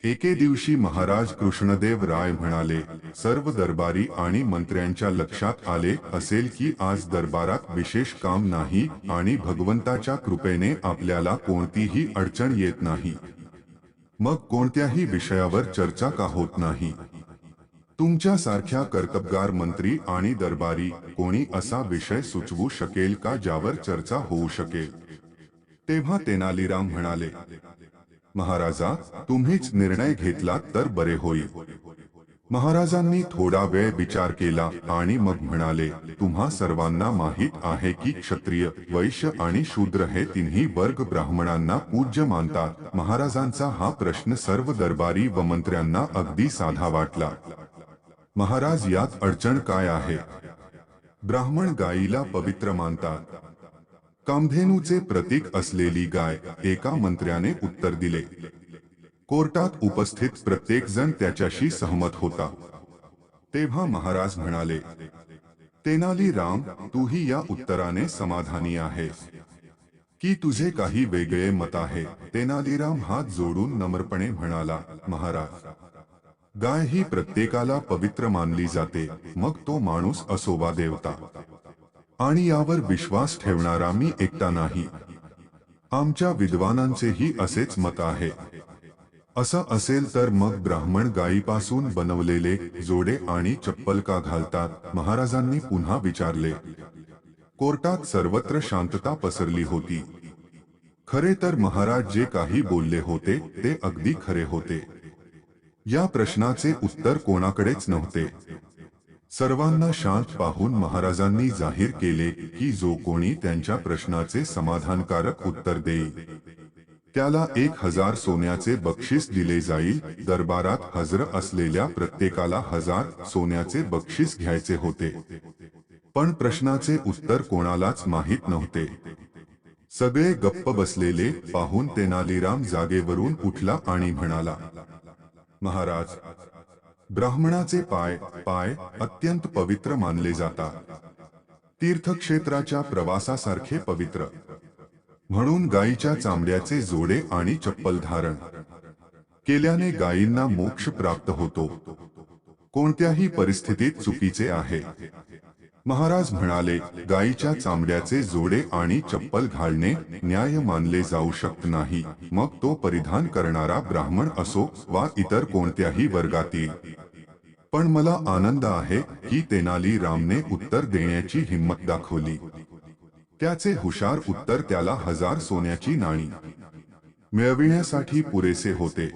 एके दिवशी महाराज कृष्णदेव राय म्हणाले, सर्व दरबारी आणि मंत्र्यांच्या लक्षात आले असेल की आज दरबारात विशेष काम नाही आणि भगवंताच्या कृपेने आपल्याला कोणतीही अडचण येत नाही. मग कोणत्याही विषयावर चर्चा का होत नाही? तुमच्यासारख्या कर्तबगार मंत्री आणि दरबारी कोणी असा विषय सुचवू शकेल का ज्यावर चर्चा होऊ शकेल? तेव्हा तेनालीराम म्हणाले, महाराजा, तुम्हीच निर्णय घेतला तर बरे होईल. महाराजांनी थोडा वेळ विचार केला आणि मग म्हणाले, तुम्हा सर्वांना माहित आहे की क्षत्रिय, वैश्य आणि शूद्र हे तिन्ही वर्ग ब्राह्मणांना पूज्य मानतात. महाराजांचा हा प्रश्न सर्व दरबारी व मंत्र्यांना अगदी साधा वाटला. महाराज, यात अडचण काय आहे? ब्राह्मण गायीला पवित्र मानतात. कामधेनूचे प्रतीक असलेली गाय, एका मंत्र्याने उत्तर दिले. कोर्टात उपस्थित प्रत्येक जण त्याच्याशी सहमत होता. तेव्हा महाराज म्हणाले, तेनालीराम, तूही या उत्तराने समाधानी आहेस की तुझे काही वेगळे मत आहे? तेनालीराम हात जोडून नम्रपणे म्हणाला, महाराज, गाय ही प्रत्येकाला पवित्र मानली जाते, मग तो माणूस असो वा देवता. आणि यावर विश्वास ठेवणारा मी एकटा नाही. आमच्या विद्वानांचेही असेच मत आहे. असं असेल तर मग ब्राह्मण गायीपासून बनवलेले जोडे आणि चप्पल का घालतात? महाराजांनी पुन्हा विचारले. कोर्टात सर्वत्र शांतता पसरली होती. खरे तर महाराज जे काही बोलले होते ते अगदी खरे होते. या प्रश्नाचे उत्तर कोणाकडेच नव्हते. सर्वांना शांत पाहून महाराजांनी जाहीर केले की जो कोणी त्यांच्या प्रश्नाचे समाधानकारक उत्तर देईल त्याला 1000 सोन्याचे बक्षीस दिले जाईल. दरबारात हजर असलेल्या प्रत्येकाला 1000 सोन्याचे बक्षीस घ्यायचे होते. पण प्रश्नाचे उत्तर कोणालाच माहीत नव्हते. सगळे गप्प बसलेले पाहून तेनालीराम जागेवरून उठला आणि म्हणाला, महाराज, ब्राह्मणाचे पाय अत्यंत पवित्र मानले जातात. तीर्थक्षेत्राच्या प्रवासासारखे पवित्र. म्हणून गायीच्या चामड्याचे जोडे आणि चप्पल धारण केल्याने गायींना मोक्ष प्राप्त होतो. कोणत्याही परिस्थितीत चुकीचे आहे. महाराज म्हणाले, गायीच्या चामड्याचे जोडे आणि चप्पल घालणे न्याय मानले जाऊ शकत नाही, मग तो परिधान करणारा ब्राह्मण असो वा इतर कोणत्याही वर्गातील. पण मला आनंद आहे की तेनालीरामने उत्तर देण्याची हिंमत दाखवली. त्याचे हुशार उत्तर त्याला 1000 सोन्याची नाणी मिळविण्यासाठी पुरेसे होते.